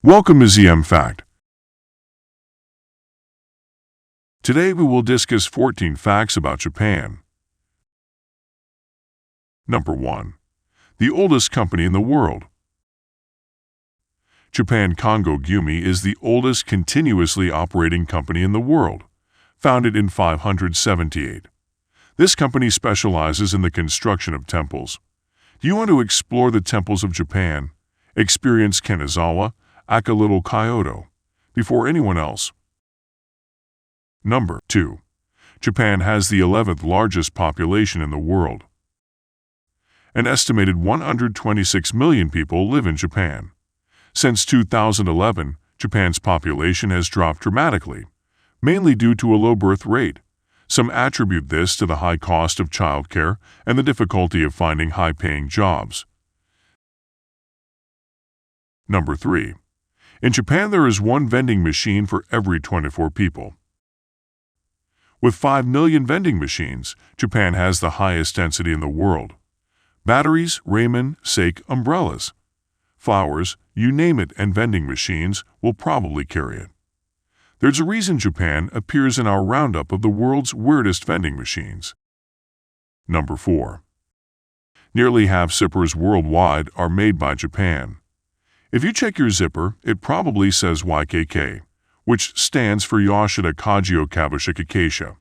Welcome to ZM Fact. Today we will discuss 14 facts about Japan. Number 1. The oldest company in the world. Japan Kongo Gumi is the oldest continuously operating company in the world, founded in 578. This company specializes in the construction of temples. Do you want to explore the temples of Japan? Experience Kanazawa, Aka Little Kyoto, before anyone else. Number 2. Japan has the 11th largest population in the world. An estimated 126 million people live in Japan. Since 2011, Japan's population has dropped dramatically, mainly due to a low birth rate. Some attribute this to the high cost of childcare and the difficulty of finding high-paying jobs. Number 3. In Japan, there is one vending machine for every 24 people. With 5 million vending machines, Japan has the highest density in the world. Batteries, ramen, sake, umbrellas, flowers, you name it, and vending machines will probably carry it. There's a reason Japan appears in our roundup of the world's weirdest vending machines. Number 4. Nearly half zippers worldwide are made by Japan. If you check your zipper, it probably says YKK, which stands for Yoshida Kajio Kabushika Keisha.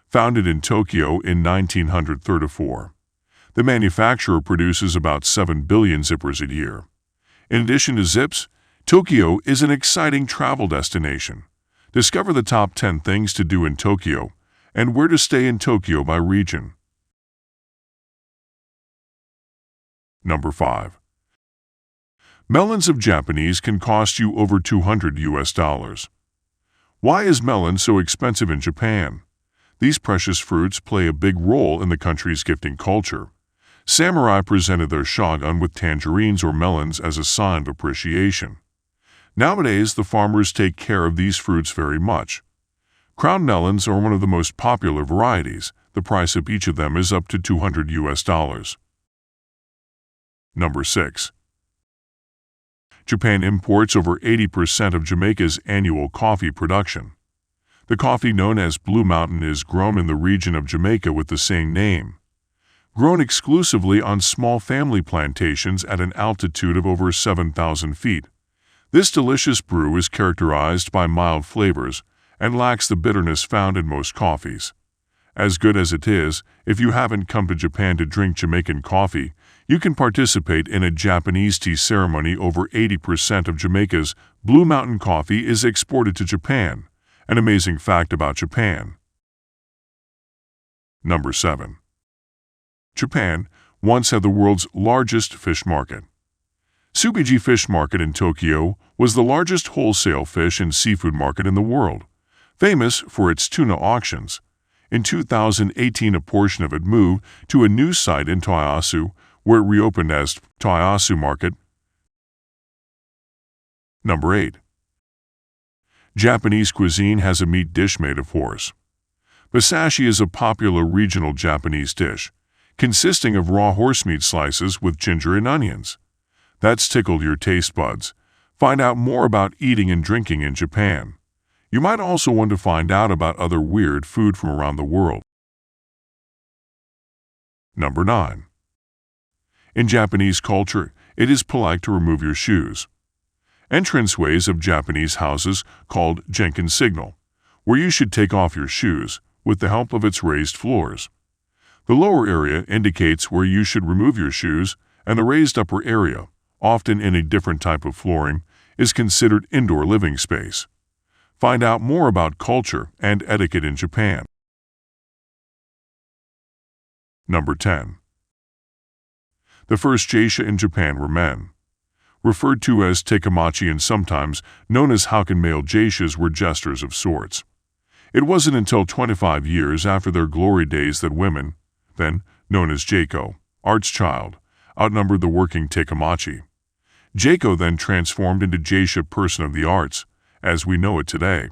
Founded in Tokyo in 1934, the manufacturer produces about 7 billion zippers a year. In addition to zips, Tokyo is an exciting travel destination. Discover the top 10 things to do in Tokyo and where to stay in Tokyo by region. Number 5. Melons of Japanese can cost you over $200. Why is melon so expensive in Japan? These precious fruits play a big role in the country's gifting culture. Samurai presented their shogun with tangerines or melons as a sign of appreciation. Nowadays, the farmers take care of these fruits very much. Crown melons are one of the most popular varieties. The price of each of them is up to $200. Number 6. Japan imports over 80% of Jamaica's annual coffee production. The coffee known as Blue Mountain is grown in the region of Jamaica with the same name. Grown exclusively on small family plantations at an altitude of over 7,000 feet. This delicious brew is characterized by mild flavors and lacks the bitterness found in most coffees. As good as it is, if you haven't come to Japan to drink Jamaican coffee, you can participate in a Japanese tea ceremony. Over 80% of Jamaica's Blue Mountain coffee is exported to Japan. An amazing fact about Japan. Number 7. Japan once had the world's largest fish market. Tsukiji Fish Market in Tokyo was the largest wholesale fish and seafood market in the world, famous for its tuna auctions. In 2018, a portion of it moved to a new site in Toyosu, where it reopened as Toyosu Market. Number 8. Japanese cuisine has a meat dish made of horse. Basashi is a popular regional Japanese dish, consisting of raw horse meat slices with ginger and onions. That's tickled your taste buds. Find out more about eating and drinking in Japan. You might also want to find out about other weird food from around the world. Number 9. In Japanese culture, it is polite to remove your shoes. Entranceways of Japanese houses called Jenkin signal, where you should take off your shoes with the help of its raised floors. The lower area indicates where you should remove your shoes, and the raised upper area, often in a different type of flooring, is considered indoor living space. Find out more about culture and etiquette in Japan. Number 10. The first geisha in Japan were men. Referred to as takemachi and sometimes known as Hauken, male geishas were jesters of sorts. It wasn't until 25 years after their glory days that women, then known as Jaiko, art's child, outnumbered the working takemachi. Jaiko then transformed into geisha, person of the arts, as we know it today.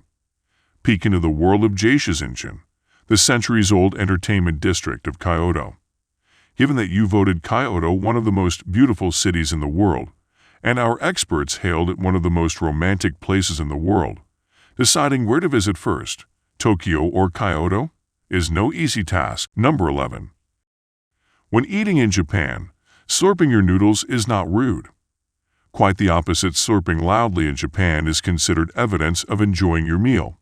Peek into the world of geishas Inshin, the centuries-old entertainment district of Kyoto. Given that you voted Kyoto one of the most beautiful cities in the world, and our experts hailed it one of the most romantic places in the world. Deciding where to visit first, Tokyo or Kyoto, is no easy task. Number 11. When eating in Japan, slurping your noodles is not rude. Quite the opposite, slurping loudly in Japan is considered evidence of enjoying your meal.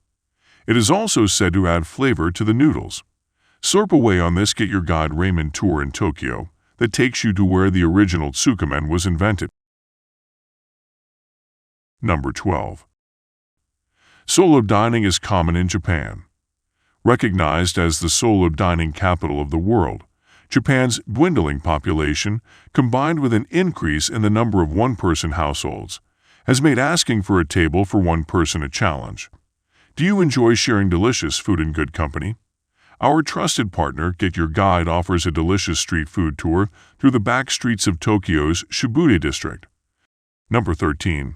It is also said to add flavor to the noodles. Slurp away on this. Get your guide ramen tour in Tokyo that takes you to where the original tsukemen was invented. Number 12. Solo dining is common in Japan. Recognized as the solo dining capital of the world, Japan's dwindling population, combined with an increase in the number of one-person households, has made asking for a table for one person a challenge. Do you enjoy sharing delicious food in good company? Our trusted partner, Get Your Guide, offers a delicious street food tour through the back streets of Tokyo's Shibuya district. Number 13.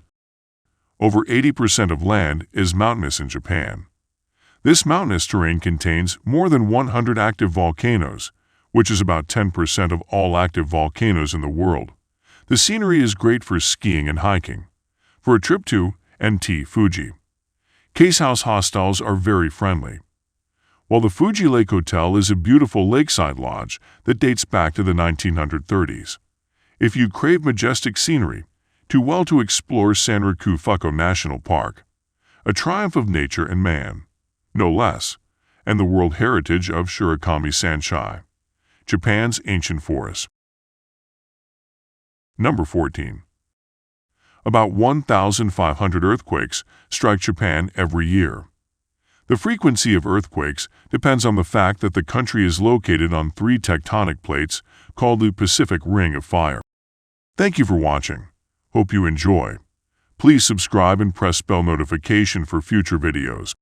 Over 80% of land is mountainous in Japan. This mountainous terrain contains more than 100 active volcanoes, which is about 10% of all active volcanoes in the world. The scenery is great for skiing and hiking. For a trip to Mt. Fuji, casehouse hostels are very friendly, while the Fuji Lake Hotel is a beautiful lakeside lodge that dates back to the 1930s. If you crave majestic scenery, do well to explore Sanriku Fuko National Park, a triumph of nature and man, no less, and the World Heritage of Shirakami Sanshai, Japan's ancient forest. Number 14. About 1,500 earthquakes strike Japan every year. The frequency of earthquakes depends on the fact that the country is located on 3 tectonic plates called the Pacific Ring of Fire. Thank you for watching. Hope you enjoy. Please subscribe and press bell notification for future videos.